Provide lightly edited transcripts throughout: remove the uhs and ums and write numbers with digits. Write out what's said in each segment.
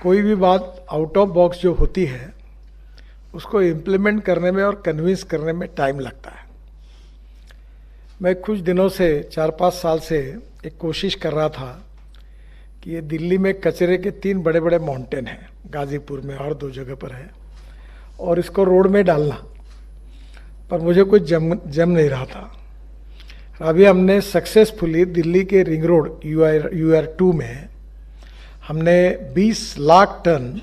कोई भी बात आउट ऑफ बॉक्स जो होती है उसको इम्प्लीमेंट करने में और कन्विंस करने में टाइम लगता है। मैं कुछ दिनों से 4-5 साल से एक कोशिश कर रहा था कि ये दिल्ली में कचरे के 3 बड़े बड़े माउंटेन हैं, गाजीपुर में और 2 जगह पर है, और इसको रोड में डालना, पर मुझे कुछ जम नहीं रहा था। अभी हमने सक्सेसफुली दिल्ली के रिंग रोड UR2 में हमने 20 लाख टन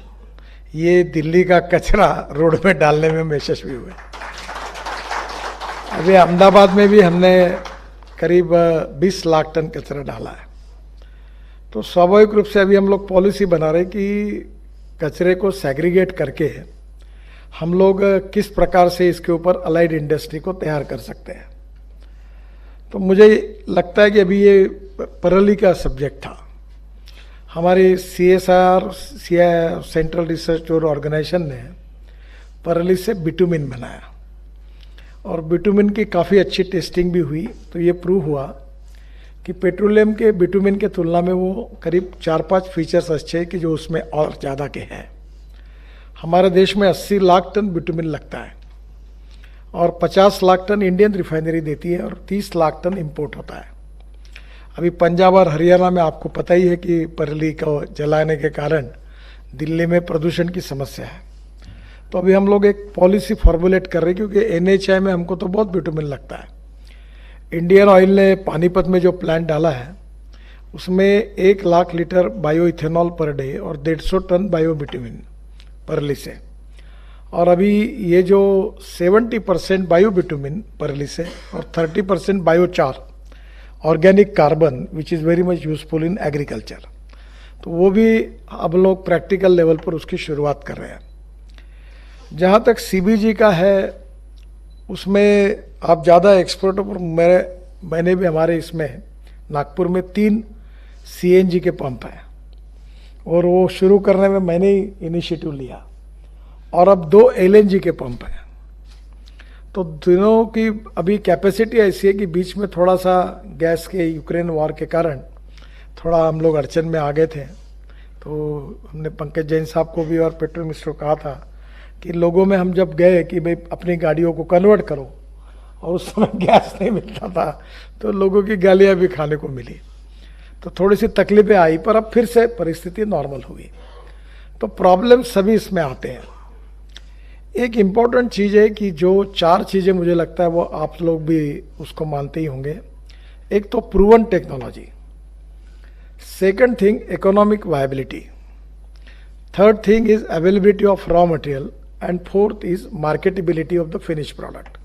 ये दिल्ली का कचरा रोड में डालने में हम यशस्वी हुए। अभी अहमदाबाद में भी हमने करीब 20 लाख टन कचरा डाला है। तो स्वाभाविक रूप से अभी हम लोग पॉलिसी बना रहे कि कचरे को सेग्रीगेट करके हम लोग किस प्रकार से इसके ऊपर अलाइड इंडस्ट्री को तैयार कर सकते हैं। तो मुझे लगता है कि अभी ये परली का सब्जेक्ट था। हमारी CSR सेंट्रल रिसर्च और ऑर्गेनाइजेशन ने परली से बिटुमिन बनाया और बिटुमिन की काफ़ी अच्छी टेस्टिंग भी हुई। तो ये प्रूव हुआ कि पेट्रोलियम के बिटुमिन के तुलना में वो करीब 4-5 फीचर्स अच्छे हैं कि जो उसमें और ज़्यादा के हैं। हमारे देश में 80 लाख टन बिटुमिन लगता है और 50 लाख टन इंडियन रिफाइनरी देती है और 30 लाख टन इंपोर्ट होता है। अभी पंजाब और हरियाणा में आपको पता ही है कि परली को जलाने के कारण दिल्ली में प्रदूषण की समस्या है। तो अभी हम लोग एक पॉलिसी फॉर्मुलेट कर रहे हैं, क्योंकि NHI में हमको तो बहुत बिटुमिन लगता है। इंडियन ऑयल ने पानीपत में जो प्लांट डाला है उसमें 1 lakh litre bio ethanol per day और 150 टन बायो बिटुमिन परली से, और अभी ये जो 70% बायो बिटुमिन परली से और 30% biochar organic carbon which is very much useful in agriculture, तो वो भी अब लोग प्रैक्टिकल लेवल पर उसकी शुरुआत कर रहे हैं। जहाँ तक CBG का है उसमें आप ज़्यादा एक्सपर्ट हो, पर मैंने भी हमारे इसमें नागपुर में 3 CNG के पंप हैं और वो शुरू करने में मैंने ही इनिशिएटिव लिया, और अब 2 LNG के पंप हैं। तो दोनों की अभी कैपेसिटी ऐसी है कि बीच में थोड़ा सा गैस के यूक्रेन वॉर के कारण थोड़ा हम लोग अड़चन में आ गए थे। तो हमने पंकज जैन साहब को भी और पेट्रोल मिनिस्टर को कहा था कि लोगों में हम जब गए कि भाई अपनी गाड़ियों को कन्वर्ट करो, और उस समय गैस नहीं मिलता था तो लोगों की गालियाँ भी खाने को मिली, तो थोड़ी सी तकलीफें आई, पर अब फिर से परिस्थिति नॉर्मल हुई। तो प्रॉब्लम सभी इसमें आते हैं। एक इम्पॉर्टेंट चीज़ है कि जो 4 चीज़ें मुझे लगता है वो आप लोग भी उसको मानते ही होंगे। एक तो proven technology, second thing economic viability, third thing is availability of raw material, and fourth is marketability of the finish product.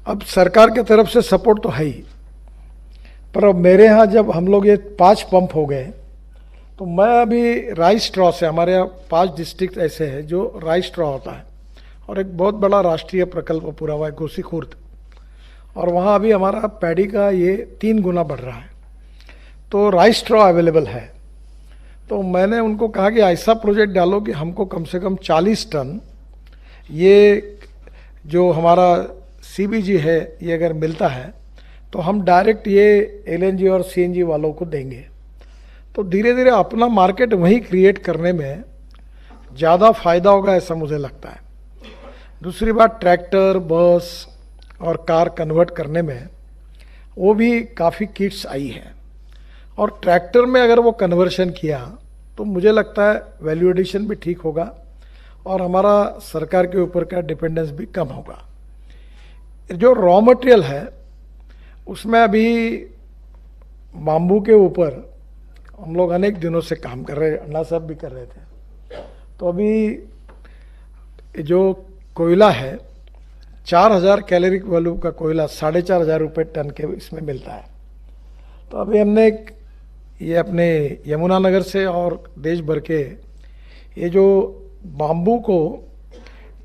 अब सरकार की तरफ से सपोर्ट तो है ही, पर अब मेरे यहाँ जब हम लोग ये 5 पंप हो गए, तो मैं अभी राइस स्ट्रॉ से, हमारे यहाँ 5 डिस्ट्रिक्ट ऐसे हैं जो राइस स्ट्रॉ होता है, और एक बहुत बड़ा राष्ट्रीय प्रकल्प पूरा हुआ है गोसीखुर्द, और वहाँ अभी हमारा पैडी का ये 3 गुना बढ़ रहा है। तो राइस स्ट्रॉ अवेलेबल है। तो मैंने उनको कहा कि ऐसा प्रोजेक्ट डालो कि हमको कम से कम 40 टन ये जो हमारा CBG है ये अगर मिलता है तो हम डायरेक्ट ये LNG और CNG वालों को देंगे। तो धीरे धीरे अपना मार्केट वहीं क्रिएट करने में ज़्यादा फायदा होगा, ऐसा मुझे लगता है। दूसरी बात, ट्रैक्टर, बस और कार कन्वर्ट करने में वो भी काफ़ी किट्स आई है, और ट्रैक्टर में अगर वो कन्वर्शन किया तो मुझे लगता है वैल्यू एडिशन भी ठीक होगा और हमारा सरकार के ऊपर का डिपेंडेंस भी कम होगा। जो रॉ मटेरियल है उसमें अभी बाम्बू के ऊपर हम लोग अनेक दिनों से काम कर रहे हैं, अन्ना साहब भी कर रहे थे। तो अभी जो कोयला है 4000 कैलोरी वैल्यू का कोयला 4500 रुपये टन के इसमें मिलता है। तो अभी हमने ये अपने यमुनानगर से और देश भर के ये जो बाम्बू को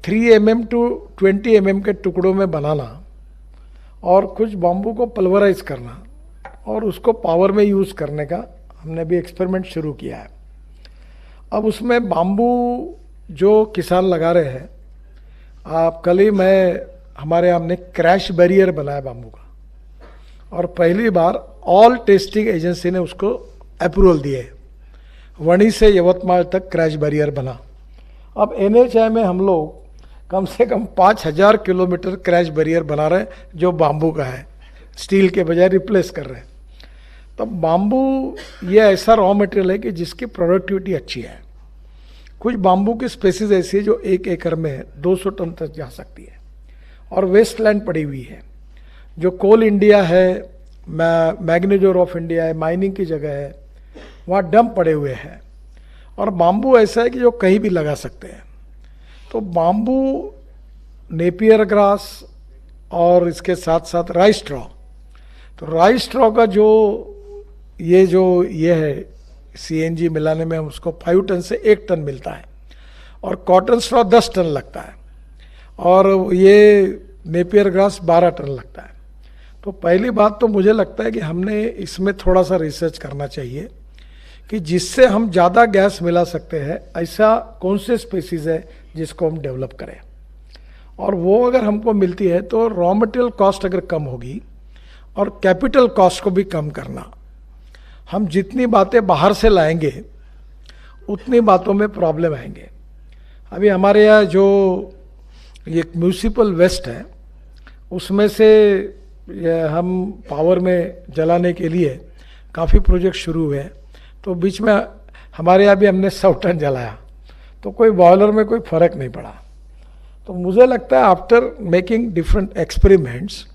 3 mm to 20 mm के टुकड़ों में बनाना और कुछ बाम्बू को पल्वराइज करना और उसको पावर में यूज़ करने का हमने भी एक्सपेरिमेंट शुरू किया है। अब उसमें बाम्बू जो किसान लगा रहे हैं, आप कल ही हमारे हमने क्रैश बैरियर बनाया बाम्बू का, और पहली बार ऑल टेस्टिंग एजेंसी ने उसको अप्रूवल दिए। वणी से यवतमाल तक क्रैश बैरियर बना। अब NHAI में हम लोग कम से कम 5,000 किलोमीटर क्रैश बैरियर बना रहे हैं जो बाम्बू का है, स्टील के बजाय रिप्लेस कर रहे हैं। तो बाम्बू ये ऐसा रॉ मटेरियल है कि जिसकी प्रोडक्टिविटी अच्छी है। कुछ बाम्बू की स्पेसीज ऐसी है जो 1 एकड़ में 200 टन तक जा सकती है, और वेस्टलैंड पड़ी हुई है। जो कोल इंडिया है, मैग्नीज्योर ऑफ इंडिया है, माइनिंग की जगह है, वहाँ डंप पड़े हुए हैं। और बाम्बू ऐसा है कि जो कहीं भी लगा सकते हैं। तो बाम्बू, नेपियर ग्रास और इसके साथ साथ राइस स्ट्रॉ, तो राइस स्ट्रॉ का जो ये है CNG मिलाने में उसको 5 टन से 1 टन मिलता है, और कॉटन स्ट्रॉ 10 टन लगता है, और ये नेपियर ग्रास 12 टन लगता है। तो पहली बात तो मुझे लगता है कि हमने इसमें थोड़ा सा रिसर्च करना चाहिए कि जिससे हम ज़्यादा गैस मिला सकते हैं, ऐसा कौन से स्पेसीज है जिसको हम डेवलप करें। और वो अगर हमको मिलती है तो रॉ मटेरियल कॉस्ट अगर कम होगी और कैपिटल कॉस्ट को भी कम करना। हम जितनी बातें बाहर से लाएंगे उतनी बातों में प्रॉब्लम आएंगे। अभी हमारे यहाँ जो ये म्यूनिसिपल वेस्ट है, उसमें से हम पावर में जलाने के लिए काफ़ी प्रोजेक्ट शुरू हुए हैं। तो बीच में हमारे यहाँ भी हमने 100 टन जलाया, तो कोई बॉयलर में कोई फ़र्क नहीं पड़ा। तो मुझे लगता है आफ्टर मेकिंग डिफरेंट एक्सपेरिमेंट्स,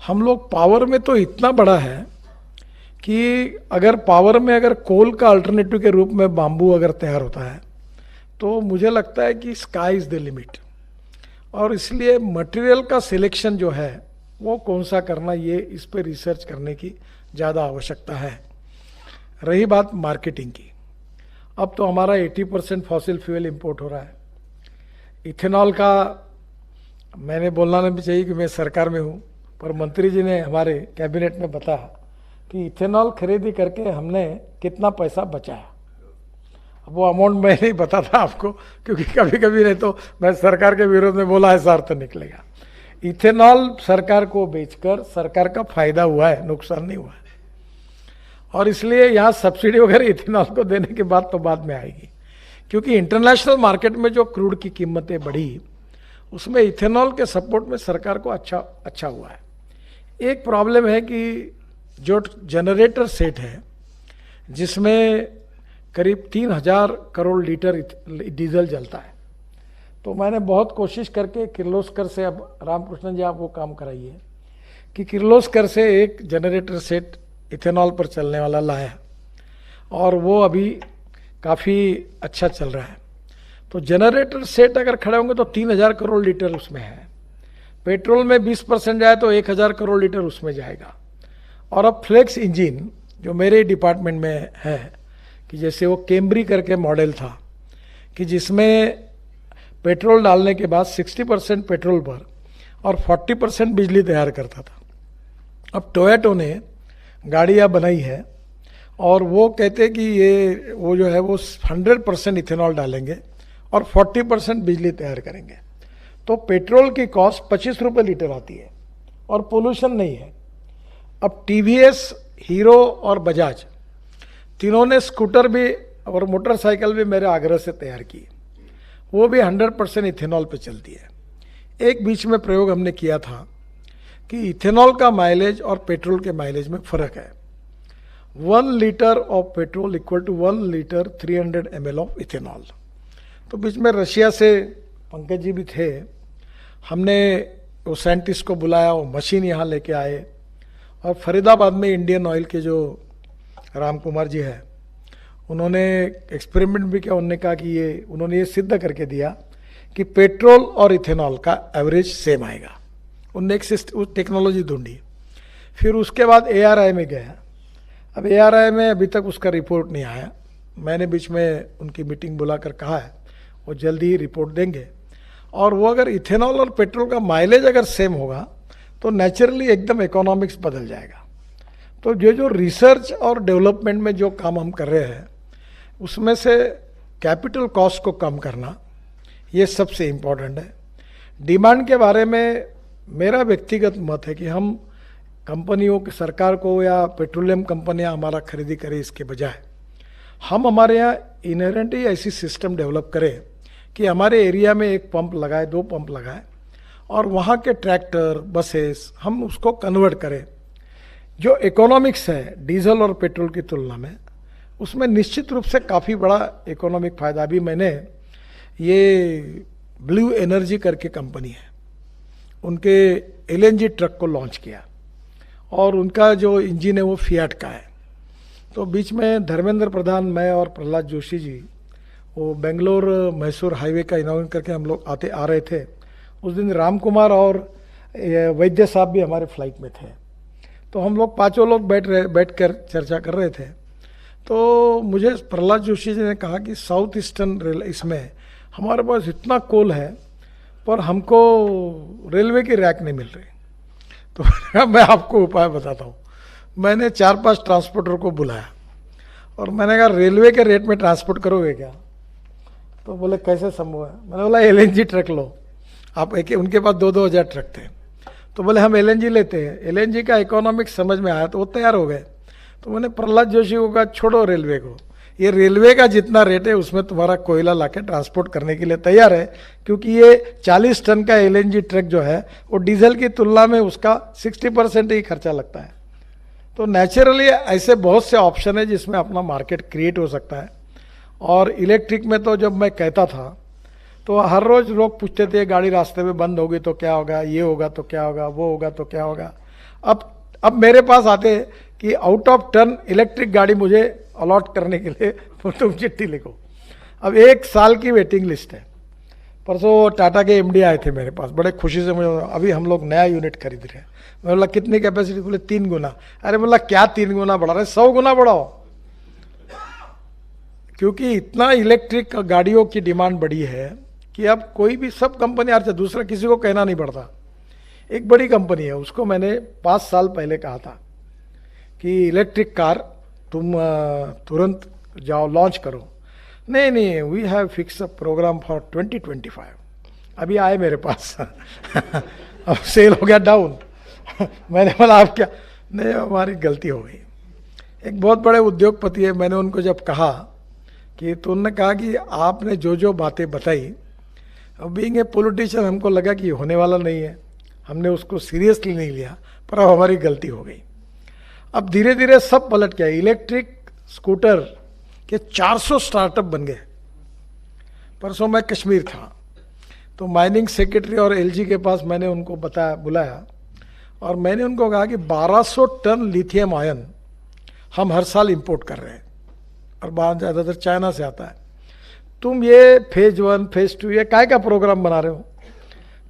हम लोग पावर में तो इतना बड़ा है कि अगर पावर में अगर कोल का अल्टरनेटिव के रूप में बाम्बू अगर तैयार होता है तो मुझे लगता है कि स्काई इज़ द लिमिट। और इसलिए मटेरियल का सिलेक्शन जो है वो कौन सा करना, ये इस पर रिसर्च करने की ज़्यादा आवश्यकता है। रही बात मार्केटिंग की, अब तो हमारा 80% फॉसिल फ्यूल इंपोर्ट हो रहा है। इथेनॉल का मैंने बोलना नहीं चाहिए कि मैं सरकार में हूँ, पर मंत्री जी ने हमारे कैबिनेट में बताया कि इथेनॉल खरीदी करके हमने कितना पैसा बचाया। अब वो अमाउंट मैं नहीं बताता आपको, क्योंकि कभी कभी नहीं तो मैं सरकार के विरोध में बोला ऐसा अर्थ निकलेगा। इथेनॉल सरकार को बेचकर सरकार का फायदा हुआ है, नुकसान नहीं हुआ है। और इसलिए यहाँ सब्सिडी वगैरह इथेनॉल को देने के बाद तो बाद में आएगी, क्योंकि इंटरनेशनल मार्केट में जो क्रूड की कीमतें बढ़ी उसमें इथेनॉल के सपोर्ट में सरकार को अच्छा हुआ है। एक प्रॉब्लम है कि जो जनरेटर सेट है जिसमें करीब 3,000 करोड़ लीटर डीजल जलता है, तो मैंने बहुत कोशिश करके किर्लोस्कर से, अब रामकृष्णन जी आप वो काम कराइए कि किर्लोस्कर से एक जनरेटर सेट इथेनॉल पर चलने वाला लाया, और वो अभी काफ़ी अच्छा चल रहा है। तो जनरेटर सेट अगर खड़े होंगे तो 3,000 करोड़ लीटर उसमें है। पेट्रोल में 20% जाए तो 1,000 करोड़ लीटर उसमें जाएगा। और अब फ्लेक्स इंजन जो मेरे डिपार्टमेंट में है, कि जैसे वो कैम्ब्री करके मॉडल था कि जिसमें पेट्रोल डालने के बाद 60% पेट्रोल पर और 40% बिजली तैयार करता था। अब टोयोटो ने गाड़ियाँ बनाई है और वो कहते कि ये वो जो है वो 100% इथेनॉल डालेंगे और 40% बिजली तैयार करेंगे। तो पेट्रोल की कॉस्ट 25 रुपये लीटर आती है और पोल्यूशन नहीं है। अब TVS, हीरो और बजाज तीनों ने स्कूटर भी और मोटरसाइकिल भी मेरे आग्रह से तैयार की, वो भी 100% इथेनॉल पे चलती है। एक बीच में प्रयोग हमने किया था कि इथेनॉल का माइलेज और पेट्रोल के माइलेज में फ़र्क है। 1 litre of petrol equal to 1 litre 300 ml of ethanol. तो बीच में रशिया से पंकज जी भी थे, हमने वो साइंटिस्ट को बुलाया, वो मशीन यहाँ लेके आए, और फरीदाबाद में इंडियन ऑयल के जो राम कुमार जी है उन्होंने एक्सपेरिमेंट भी किया। उन्होंने कहा कि उन्होंने ये सिद्ध करके दिया कि पेट्रोल और इथेनॉल का एवरेज सेम आएगा। उनने एक टेक्नोलॉजी ढूंढी। फिर उसके बाद ARI में गया। अब ARI में अभी तक उसका रिपोर्ट नहीं आया। मैंने बीच में उनकी मीटिंग बुलाकर कहा है वो जल्दी ही रिपोर्ट देंगे। और वो अगर इथेनॉल और पेट्रोल का माइलेज अगर सेम होगा तो नेचुरली एकदम इकोनॉमिक्स बदल जाएगा। तो जो रिसर्च और डेवलपमेंट में जो काम हम कर रहे हैं उसमें से कैपिटल कॉस्ट को कम करना ये सबसे इम्पोर्टेंट है। डिमांड के बारे में मेरा व्यक्तिगत मत है कि हम कंपनियों की, सरकार को या पेट्रोलियम कंपनियां हमारा खरीदी करें, इसके बजाय हम हमारे यहाँ इनहेरेंट ही ऐसी सिस्टम डेवलप करें कि हमारे एरिया में एक पंप लगाए, 2 पंप लगाए, और वहाँ के ट्रैक्टर, बसेस हम उसको कन्वर्ट करें। जो इकोनॉमिक्स है डीजल और पेट्रोल की तुलना में, उसमें निश्चित रूप से काफ़ी बड़ा इकोनॉमिक फ़ायदा। अभी मैंने ये ब्लू एनर्जी करके कंपनी है, उनके एलएनजी ट्रक को लॉन्च किया, और उनका जो इंजन है वो फियाट का है। तो बीच में धर्मेंद्र प्रधान, मैं और प्रहलाद जोशी जी वो बेंगलोर मैसूर हाईवे का इनॉग्रेशन करके हम लोग आ रहे थे। उस दिन राम कुमार और वैद्य साहब भी हमारे फ्लाइट में थे। तो हम लोग 5 लोग बैठ कर चर्चा कर रहे थे। तो मुझे प्रहलाद जोशी जी ने कहा कि साउथ ईस्टर्न रेल, इसमें हमारे पास इतना कोल है पर हमको रेलवे की रैक नहीं मिल रही। तो मैं आपको उपाय बताता हूँ। मैंने 4-5 ट्रांसपोर्टर को बुलाया और मैंने कहा रेलवे के रेट में ट्रांसपोर्ट करोगे क्या? तो बोले कैसे संभव है? मैंने बोला एलएनजी ट्रक लो आप। एक उनके पास 2-2 हज़ार ट्रक थे। तो बोले हम एलएनजी लेते हैं। एलएनजी का इकोनॉमिक्स समझ में आया तो वो तैयार हो गए। तो मैंने प्रहलाद जोशी को कहा छोड़ो रेलवे को, ये रेलवे का जितना रेट है उसमें तुम्हारा कोयला लाके ट्रांसपोर्ट करने के लिए तैयार है, क्योंकि ये 40 टन का एलएनजी ट्रक जो है वो डीजल की तुलना में उसका 60% ही खर्चा लगता है। तो नेचुरली ऐसे बहुत से ऑप्शन है जिसमें अपना मार्केट क्रिएट हो सकता है। और इलेक्ट्रिक में तो जब मैं कहता था तो हर रोज़ लोग पूछते थे गाड़ी रास्ते में बंद होगी तो क्या होगा, ये होगा तो क्या होगा, वो होगा तो क्या होगा। अब मेरे पास आते कि आउट ऑफ 10 इलेक्ट्रिक गाड़ी मुझे अलॉट करने के लिए तुम चिट्ठी लिखो। अब 1 साल की वेटिंग लिस्ट है। परसों टाटा के एमडी आए थे मेरे पास, बड़े खुशी से मुझे, अभी हम लोग नया यूनिट खरीद रहे हैं। मैं बोला कितनी कैपेसिटी? बोले 3 गुना। अरे बोला क्या 3 गुना बढ़ा रहे? 100 गुना बढ़ाओ, क्योंकि इतना इलेक्ट्रिक गाड़ियों की डिमांड बढ़ी है कि अब कोई भी, सब कंपनी आ रही है, दूसरा किसी को कहना नहीं पड़ता। एक बड़ी कंपनी है, उसको मैंने 5 साल पहले कहा था कि इलेक्ट्रिक कार तुम तुरंत जाओ लॉन्च करो। नहीं, we have fix a program for 2025। अभी आए मेरे पास अब सेल हो गया डाउन। मैंने बोला आप क्या? नहीं, हमारी गलती हो गई। एक बहुत बड़े उद्योगपति है, मैंने उनको जब कहा कि तो उन्होंने कहा कि आपने जो जो बातें बताई, बीइंग ए पॉलिटिशियन हमको लगा कि होने वाला नहीं है, हमने उसको सीरियसली नहीं लिया, पर अब हमारी गलती हो गई। अब धीरे धीरे सब पलट गया। इलेक्ट्रिक स्कूटर के 400 स्टार्टअप बन गए। परसों मैं कश्मीर था तो माइनिंग सेक्रेटरी और एलजी के पास मैंने उनको बुलाया और मैंने उनको कहा कि 1200 टन लिथियम आयन हम हर साल इंपोर्ट कर रहे हैं और बाहर ज़्यादातर चाइना से आता है। तुम ये फेज 1 फेज 2 ये काय का प्रोग्राम बना रहे हो?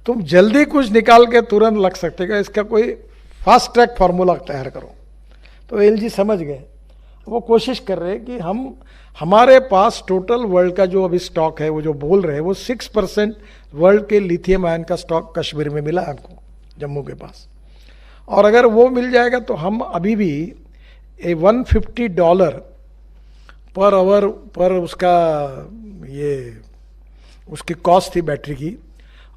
तुम जल्दी कुछ निकाल के तुरंत लग सकते हो, इसका कोई फास्ट ट्रैक फार्मूला तैयार करो। तो एलजी समझ गए। वो कोशिश कर रहे हैं कि हमारे पास टोटल वर्ल्ड का जो अभी स्टॉक है, वो जो बोल रहे हैं, वो 6% वर्ल्ड के लिथियम आयन का स्टॉक कश्मीर में मिला हमको, जम्मू के पास। और अगर वो मिल जाएगा तो हम अभी भी $150 पर आवर पर उसका ये उसकी कॉस्ट थी बैटरी की,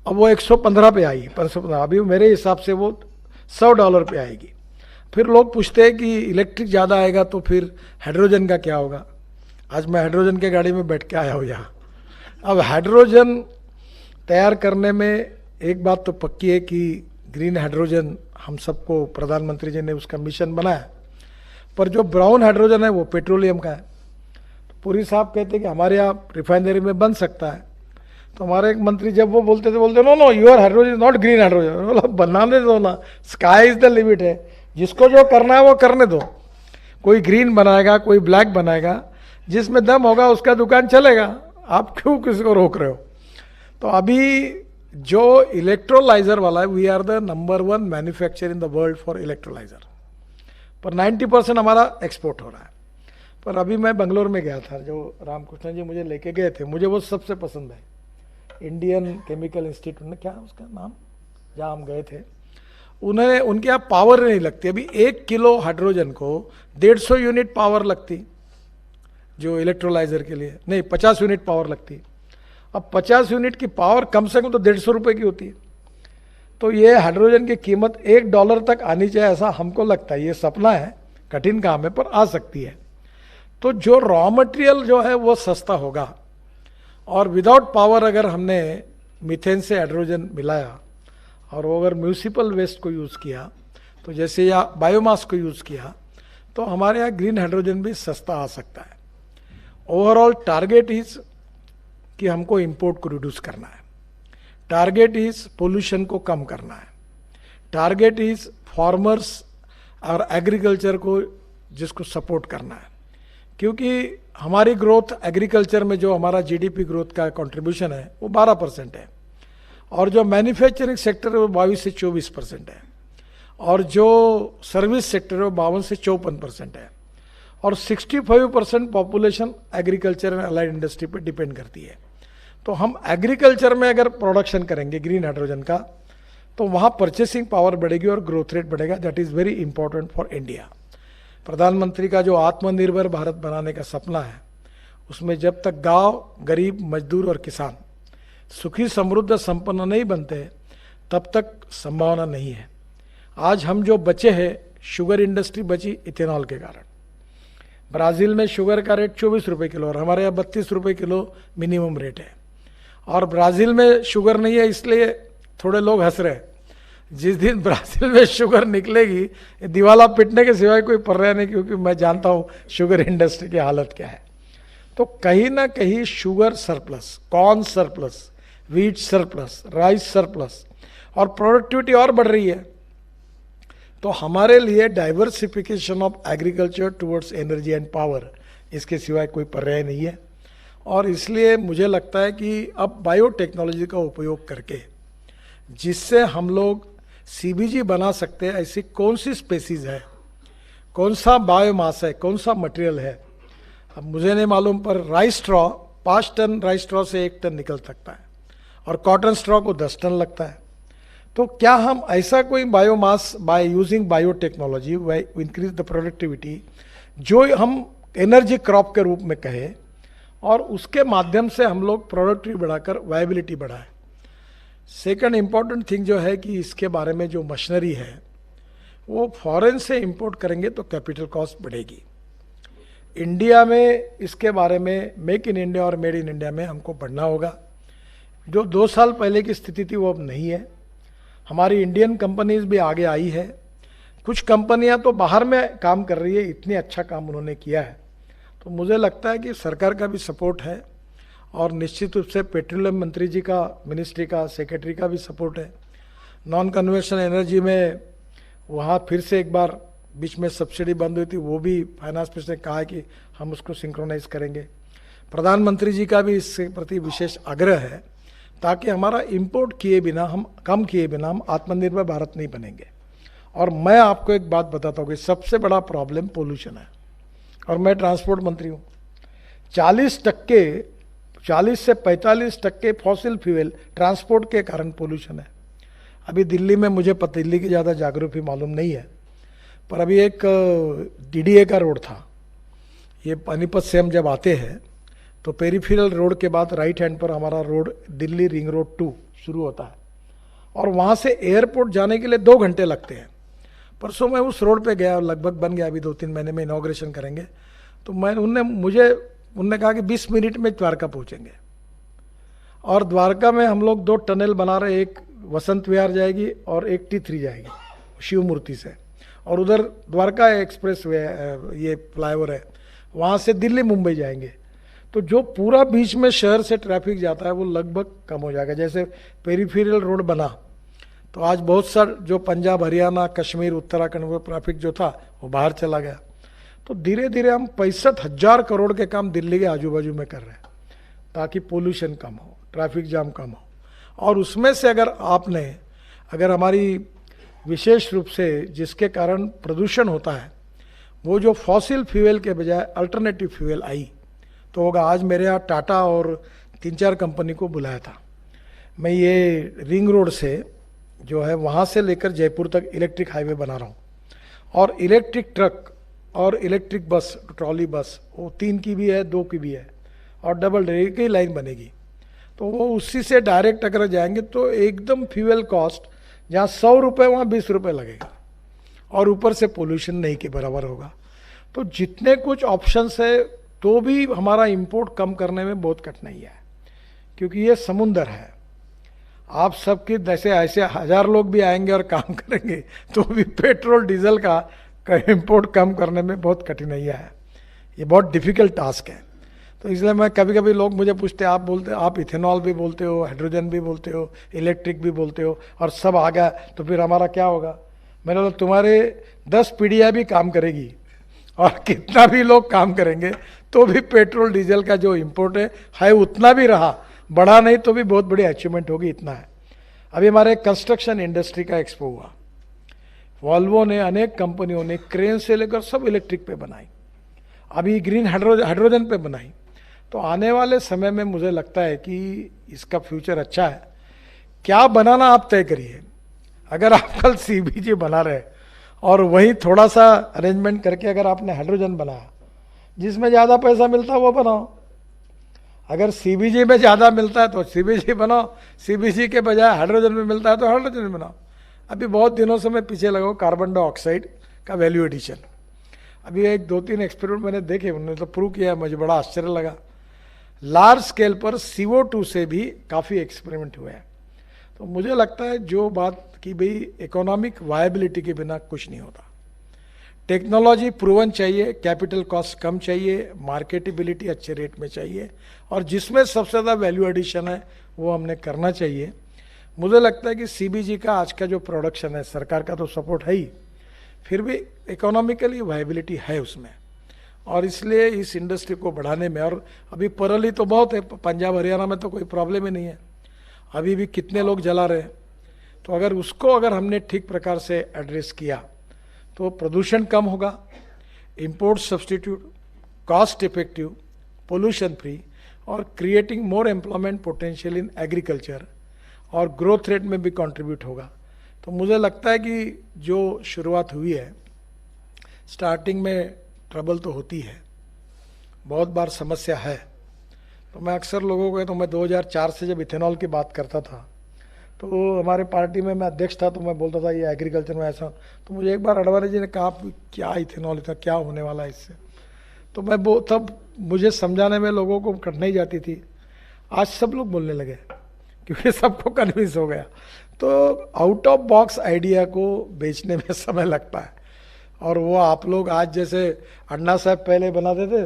अब वो 115 पे आई, पर अभी मेरे हिसाब से वो $100 पे आएगी। फिर लोग पूछते हैं कि इलेक्ट्रिक ज़्यादा आएगा तो फिर हाइड्रोजन का क्या होगा? आज मैं हाइड्रोजन के गाड़ी में बैठ के आया हूँ यहाँ। अब हाइड्रोजन तैयार करने में एक बात तो पक्की है कि ग्रीन हाइड्रोजन हम सबको, प्रधानमंत्री जी ने उसका मिशन बनाया, पर जो ब्राउन हाइड्रोजन है वो पेट्रोलियम का है। तो पुरी साहब कहते हैं कि हमारे यहाँ रिफाइनरी में बन सकता है। तो हमारे एक मंत्री जब वो बोलते know your hydrogen is not green hydrogen. बोला बनाने दो ना, स्काई इज द लिमिट है, जिसको जो करना है वो करने दो। कोई ग्रीन बनाएगा, कोई ब्लैक बनाएगा, जिसमें दम होगा उसका दुकान चलेगा। आप क्यों किसी को रोक रहे हो? तो अभी जो इलेक्ट्रोलाइजर वाला है, we are the number 1 manufacture in the world for electrolyser, पर 90% हमारा एक्सपोर्ट हो रहा है। पर अभी मैं बेंगलोर में गया था, जो रामकृष्ण जी मुझे लेके गए थे, मुझे वो सबसे पसंद है, इंडियन केमिकल इंस्टीट्यूट में, क्या उसका नाम, जहाँ हम गए थे। उन्हें उनके यहाँ पावर नहीं लगती। अभी 1 किलो हाइड्रोजन को 150 यूनिट पावर लगती, जो इलेक्ट्रोलाइजर के लिए, नहीं 50 यूनिट पावर लगती। अब 50 यूनिट की पावर कम से कम तो 150 रुपये की होती है। तो ये हाइड्रोजन की कीमत $1 तक आनी चाहिए, ऐसा हमको लगता है। ये सपना है, कठिन काम है, पर आ सकती है। तो जो रॉ मटेरियल जो है वो सस्ता होगा, और विदाउट पावर अगर हमने मीथेन से हाइड्रोजन मिलाया और वो अगर म्यूनिसिपल वेस्ट को यूज़ किया तो जैसे, या बायोमास को यूज़ किया, तो हमारे यहाँ ग्रीन हाइड्रोजन भी सस्ता आ सकता है। ओवरऑल टारगेट इज कि हमको इंपोर्ट को रिड्यूस करना है, टारगेट इज पोल्यूशन को कम करना है, टारगेट इज फार्मर्स और एग्रीकल्चर को जिसको सपोर्ट करना है, क्योंकि हमारी ग्रोथ एग्रीकल्चर में जो हमारा जीडीपी ग्रोथ का कंट्रीब्यूशन है वो 12% है, और जो मैन्युफैक्चरिंग सेक्टर है वो 22 से 24% है, और जो सर्विस सेक्टर है वो 52 से 54% है, और 65% population agriculture and allied industry पर डिपेंड करती है। तो हम एग्रीकल्चर में अगर प्रोडक्शन करेंगे ग्रीन हाइड्रोजन का तो वहाँ परचेसिंग पावर बढ़ेगी और ग्रोथ रेट बढ़ेगा। That is very important for India. प्रधानमंत्री का जो आत्मनिर्भर भारत बनाने का सपना है, उसमें जब तक गांव, गरीब, मजदूर और किसान सुखी, समृद्ध, संपन्न नहीं बनते तब तक संभावना नहीं है। आज हम जो बचे हैं, शुगर इंडस्ट्री बची इथेनॉल के कारण। ब्राज़ील में शुगर का रेट 24 रुपये किलो और हमारे यहाँ 32 रुपये किलो मिनिमम रेट है, और ब्राज़ील में शुगर नहीं है इसलिए थोड़े लोग हंस रहे हैं। जिस दिन ब्राज़ील में शुगर निकलेगी दिवाला पिटने के सिवाय कोई पर्याय नहीं, क्योंकि मैं जानता हूँ शुगर इंडस्ट्री की हालत क्या है। तो कहीं ना कहीं sugar surplus, corn surplus, wheat surplus, rice surplus, और प्रोडक्टिविटी और बढ़ रही है। तो हमारे लिए diversification of agriculture towards energy and power, इसके सिवाय कोई पर्याय नहीं है। और इसलिए मुझे लगता है कि अब बायोटेक्नोलॉजी का उपयोग करके जिससे हम लोग सीबीजी बना सकते हैं, ऐसी कौन सी स्पेसीज है, कौन सा बायोमास है, कौन सा मटेरियल है, अब मुझे नहीं मालूम, पर rice straw 5 ton rice straw से 1 टन निकल सकता है, और कॉटन स्ट्रॉ को 10 टन लगता है। तो क्या हम ऐसा कोई biomass by using biotechnology by increase the productivity, जो हम एनर्जी क्रॉप के रूप में कहें, और उसके माध्यम से हम लोग प्रोडक्टिविटी बढ़ाकर वायबिलिटी बढ़ाएं। सेकंड इम्पॉर्टेंट थिंग जो है कि इसके बारे में जो मशीनरी है वो फॉरेन से इंपोर्ट करेंगे तो कैपिटल कॉस्ट बढ़ेगी। इंडिया में इसके बारे में मेक इन इंडिया और मेड इन इंडिया में हमको बढ़ना होगा। जो 2 साल पहले की स्थिति थी वो अब नहीं है। हमारी इंडियन कंपनीज भी आगे आई है, कुछ कंपनियां तो बाहर में काम कर रही है, इतनी अच्छा काम उन्होंने किया है। तो मुझे लगता है कि सरकार का भी सपोर्ट है, और निश्चित रूप से पेट्रोलियम मंत्री जी का, मिनिस्ट्री का, सेक्रेटरी का भी सपोर्ट है। नॉन कन्वेंशनल एनर्जी में वहाँ फिर से एक बार बीच में सब्सिडी बंद हुई थी, वो भी फाइनेंस मिनिस्टर ने कहा है कि हम उसको सिंक्रोनाइज करेंगे। प्रधानमंत्री जी का भी इसके प्रति विशेष आग्रह है, ताकि हमारा इंपोर्ट किए बिना, हम कम किए बिना हम आत्मनिर्भर भारत नहीं बनेंगे। और मैं आपको एक बात बताता हूँ कि सबसे बड़ा प्रॉब्लम पोल्यूशन है, और मैं ट्रांसपोर्ट मंत्री हूँ। 40 से 45% फॉसिल फ्यूल ट्रांसपोर्ट के कारण पोल्यूशन है। अभी दिल्ली में, मुझे पता, दिल्ली की ज़्यादा जागरूकता मालूम नहीं है, पर अभी एक डीडीए का रोड था। ये पानीपत से हम जब आते हैं तो पेरीफेरल रोड के बाद राइट हैंड पर हमारा रोड दिल्ली रिंग रोड 2 शुरू होता है, और वहाँ से एयरपोर्ट जाने के लिए 2 घंटे लगते हैं। परसों मैं उस रोड पे गया, लगभग बन गया, अभी 2-3 महीने में इनॉग्रेशन करेंगे। तो उनने कहा कि 20 मिनट में द्वारका पहुँचेंगे, और द्वारका में हम लोग 2 टनल बना रहे, एक वसंत विहार जाएगी और एक T3 जाएगी शिव मूर्ति से, और उधर द्वारका एक्सप्रेस वे, ये फ्लाईओवर है, वहाँ से दिल्ली मुंबई जाएंगे। तो जो पूरा बीच में शहर से ट्रैफिक जाता है वो लगभग कम हो जाएगा। जैसे पेरीफेरल रोड बना तो आज बहुत सारा जो पंजाब, हरियाणा, कश्मीर, उत्तराखंड वो ट्रैफिक जो था वो बाहर चला गया। तो धीरे धीरे हम 65,000 करोड़ के काम दिल्ली के आजू बाजू में कर रहे हैं, ताकि पोल्यूशन कम हो, ट्रैफिक जाम कम हो। और उसमें से अगर हमारी विशेष रूप से जिसके कारण प्रदूषण होता है, वो जो फॉसिल फ्यूल के बजाय अल्टरनेटिव फ्यूल आई तो होगा। आज मेरे यहाँ टाटा और 3-4 कंपनी को बुलाया था। मैं ये रिंग रोड से जो है वहाँ से लेकर जयपुर तक इलेक्ट्रिक हाईवे बना रहा हूँ, और इलेक्ट्रिक ट्रक और इलेक्ट्रिक बस, ट्रॉली बस, वो 3 की भी है, 2 की भी है, और डबल डेकर की लाइन बनेगी। तो वो उसी से डायरेक्ट अगर जाएंगे तो एकदम फ्यूल कॉस्ट जहाँ 100 रुपये वहाँ 20 रुपये लगेगा, और ऊपर से पोल्यूशन नहीं के बराबर होगा। तो जितने कुछ ऑप्शंस है तो भी हमारा इंपोर्ट कम करने में बहुत कठिनाई है, क्योंकि ये समुंदर है। आप सबके जैसे ऐसे 1000 लोग भी आएंगे और काम करेंगे तो भी पेट्रोल डीजल का इंपोर्ट कम करने में बहुत कठिनाइयाँ है। ये बहुत डिफिकल्ट टास्क है। तो इसलिए मैं कभी कभी लोग मुझे पूछते हैं, आप इथेनॉल भी बोलते हो, हाइड्रोजन भी बोलते हो, इलेक्ट्रिक भी बोलते हो, और सब आ गया तो फिर हमारा क्या होगा? मैंने बोला तुम्हारे 10 पीढ़ियाँ भी काम करेगी और कितना भी लोग काम करेंगे तो भी पेट्रोल डीजल का जो इम्पोर्ट है उतना भी रहा, बढ़ा नहीं तो भी बहुत बड़ी अचीवमेंट होगी, इतना है। अभी हमारे कंस्ट्रक्शन इंडस्ट्री का एक्सपो हुआ, वॉल्वो ने, अनेक कंपनियों ने क्रेन से लेकर सब इलेक्ट्रिक पे बनाई, अभी ग्रीन हाइड्रोजन पे बनाई। तो आने वाले समय में मुझे लगता है कि इसका फ्यूचर अच्छा है। क्या बनाना आप तय करिए। अगर आप कल सीबीजी बना रहे और वहीं थोड़ा सा अरेंजमेंट करके अगर आपने हाइड्रोजन बनाया, जिसमें ज़्यादा पैसा मिलता है वो बनाओ। अगर सीबीजी में ज़्यादा मिलता है तो सीबीजी बनाओ, सीबीजी के बजाय हाइड्रोजन में मिलता है तो हाइड्रोजन में बनाओ। अभी बहुत दिनों से मैं पीछे लगा हूँ कार्बन डाइऑक्साइड का वैल्यू एडिशन। अभी एक 2-3 एक्सपेरिमेंट मैंने देखे, उन्होंने तो प्रूव किया, मुझे बड़ा आश्चर्य लगा। लार्ज स्केल पर CO2 से भी काफ़ी एक्सपेरिमेंट हुए हैं। तो मुझे लगता है जो बात कि भाई इकोनॉमिक वायबिलिटी के बिना कुछ नहीं होता। टेक्नोलॉजी प्रूवन चाहिए, कैपिटल कॉस्ट कम चाहिए, मार्केटेबिलिटी अच्छे रेट में चाहिए, और जिसमें सबसे ज़्यादा वैल्यू एडिशन है वो हमने करना चाहिए। मुझे लगता है कि सीबीजी का आज का जो प्रोडक्शन है, सरकार का तो सपोर्ट है ही, फिर भी इकोनॉमिकली वायबिलिटी है उसमें, और इसलिए इस इंडस्ट्री को बढ़ाने में, और अभी परली तो बहुत है, पंजाब हरियाणा में तो कोई प्रॉब्लम ही नहीं है, अभी भी कितने लोग जला रहे हैं। तो अगर हमने ठीक प्रकार से एड्रेस किया तो प्रदूषण कम होगा, import substitute, cost effective, pollution free, और creating more employment potential in agriculture, और ग्रोथ रेट में भी कंट्रीब्यूट होगा। तो मुझे लगता है कि जो शुरुआत हुई है, स्टार्टिंग में ट्रबल तो होती है, बहुत बार समस्या है। तो मैं अक्सर लोगों को, तो मैं 2004 से जब इथेनॉल की बात करता था तो हमारे पार्टी में मैं अध्यक्ष था, तो मैं बोलता था ये एग्रीकल्चर में ऐसा। तो मुझे एक बार अडवाणी जी ने कहा क्या इथेनॉल, इतना क्या होने वाला है इससे। तो मैं वो तब मुझे समझाने में लोगों को कठिनाई जाती थी। आज सब लोग बोलने लगे क्योंकि सबको कन्विंस हो गया। तो आउट ऑफ बॉक्स आइडिया को बेचने में समय लगता है, और वो आप लोग आज जैसे अन्ना साहब पहले बनाते थे,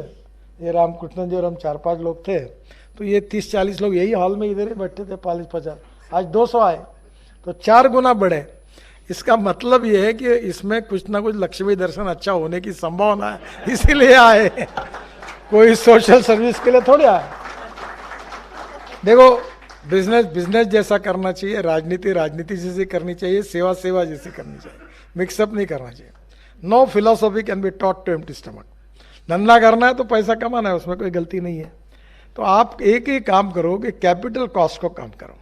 ये रामकृष्णन जी और हम 4-5 लोग थे, तो ये 30-40 लोग यही हॉल में इधर ही बैठते थे, 40-50, आज 200 आए, तो 4 गुना बढ़े। इसका मतलब ये है कि इसमें कुछ ना कुछ लक्ष्मी दर्शन अच्छा होने की संभावना है, इसीलिए आए, कोई सोशल सर्विस के लिए थोड़े आए। देखो, बिजनेस जैसा करना चाहिए, राजनीति जैसी करनी चाहिए, सेवा जैसी करनी चाहिए, मिक्सअप नहीं करना चाहिए। No philosophy can be taught to empty stomach. धंधा करना है तो पैसा कमाना है, उसमें कोई गलती नहीं है। तो आप एक ही काम करो कि कैपिटल कॉस्ट को कम करो।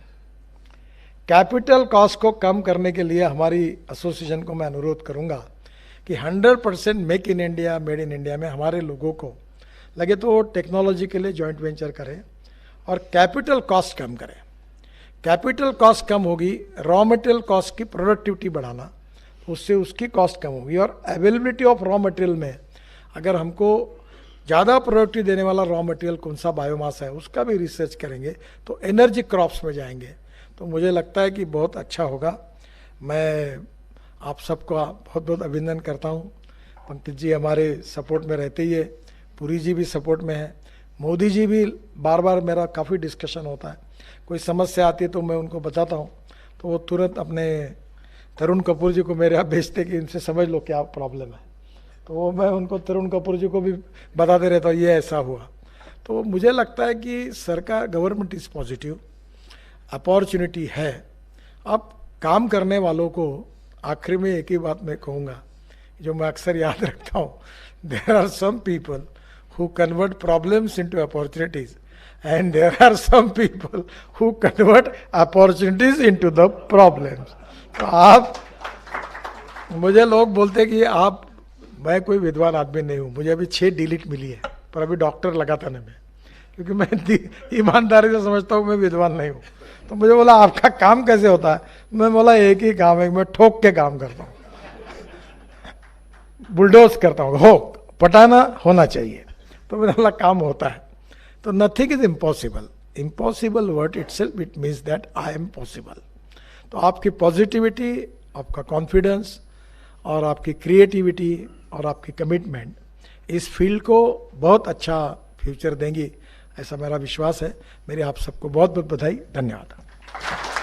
कैपिटल कॉस्ट को कम करने के लिए हमारी एसोसिएशन को मैं अनुरोध करूंगा कि 100% make in India, made in India में हमारे लोगों को लगे तो टेक्नोलॉजी के लिए जॉइंट वेंचर करें और कैपिटल कॉस्ट कम करें। कैपिटल कॉस्ट कम होगी, रॉ मटेरियल कॉस्ट की प्रोडक्टिविटी बढ़ाना, उससे उसकी कॉस्ट कम होगी। और अवेलेबिलिटी ऑफ रॉ मटेरियल में अगर हमको ज़्यादा प्रोडक्टिव देने वाला रॉ मटेरियल कौन सा बायोमास है, उसका भी रिसर्च करेंगे तो एनर्जी क्रॉप्स में जाएंगे। तो मुझे लगता है कि बहुत अच्छा होगा। मैं आप सबको बहुत बहुत अभिनंदन करता हूँ। पंकज जी हमारे सपोर्ट में रहते ही है, पुरी जी भी सपोर्ट में है, मोदी जी भी बार बार मेरा काफ़ी डिस्कशन होता है, कोई समस्या आती है तो मैं उनको बताता हूँ, तो वो तुरंत अपने तरुण कपूर जी को मेरे यहाँ भेजते कि इनसे समझ लो क्या प्रॉब्लम है, तो वो मैं उनको तरुण कपूर जी को भी बताते रहता हूँ ये ऐसा हुआ। तो मुझे लगता है कि सरकार, गवर्नमेंट इज़ पॉजिटिव, अपॉर्चुनिटी है। अब काम करने वालों को आखिर में एक ही बात मैं कहूँगा जो मैं अक्सर याद रखता हूँ, there are some people who convert problems into opportunities and there are some people who convert opportunities into the problems। तो आप, मुझे लोग बोलते कि आप, मैं कोई विद्वान आदमी नहीं हूँ, मुझे अभी 6 डिलीट मिली है पर अभी डॉक्टर लगातार में, क्योंकि मैं ईमानदारी से समझता हूँ मैं विद्वान नहीं हूँ। तो मुझे बोला आपका काम कैसे होता है, मैं बोला एक ही काम है, मैं ठोक के काम करता हूँ, बुलडोज करता हूँ, हो पटाना होना चाहिए। तो मैंने बोला काम होता है। तो nothing is impossible, impossible word itself it means that I am possible. तो आपकी पॉजिटिविटी, आपका कॉन्फिडेंस और आपकी क्रिएटिविटी और आपकी कमिटमेंट इस फील्ड को बहुत अच्छा फ्यूचर देंगी, ऐसा मेरा विश्वास है। मेरी आप सबको बहुत बहुत बधाई, धन्यवाद।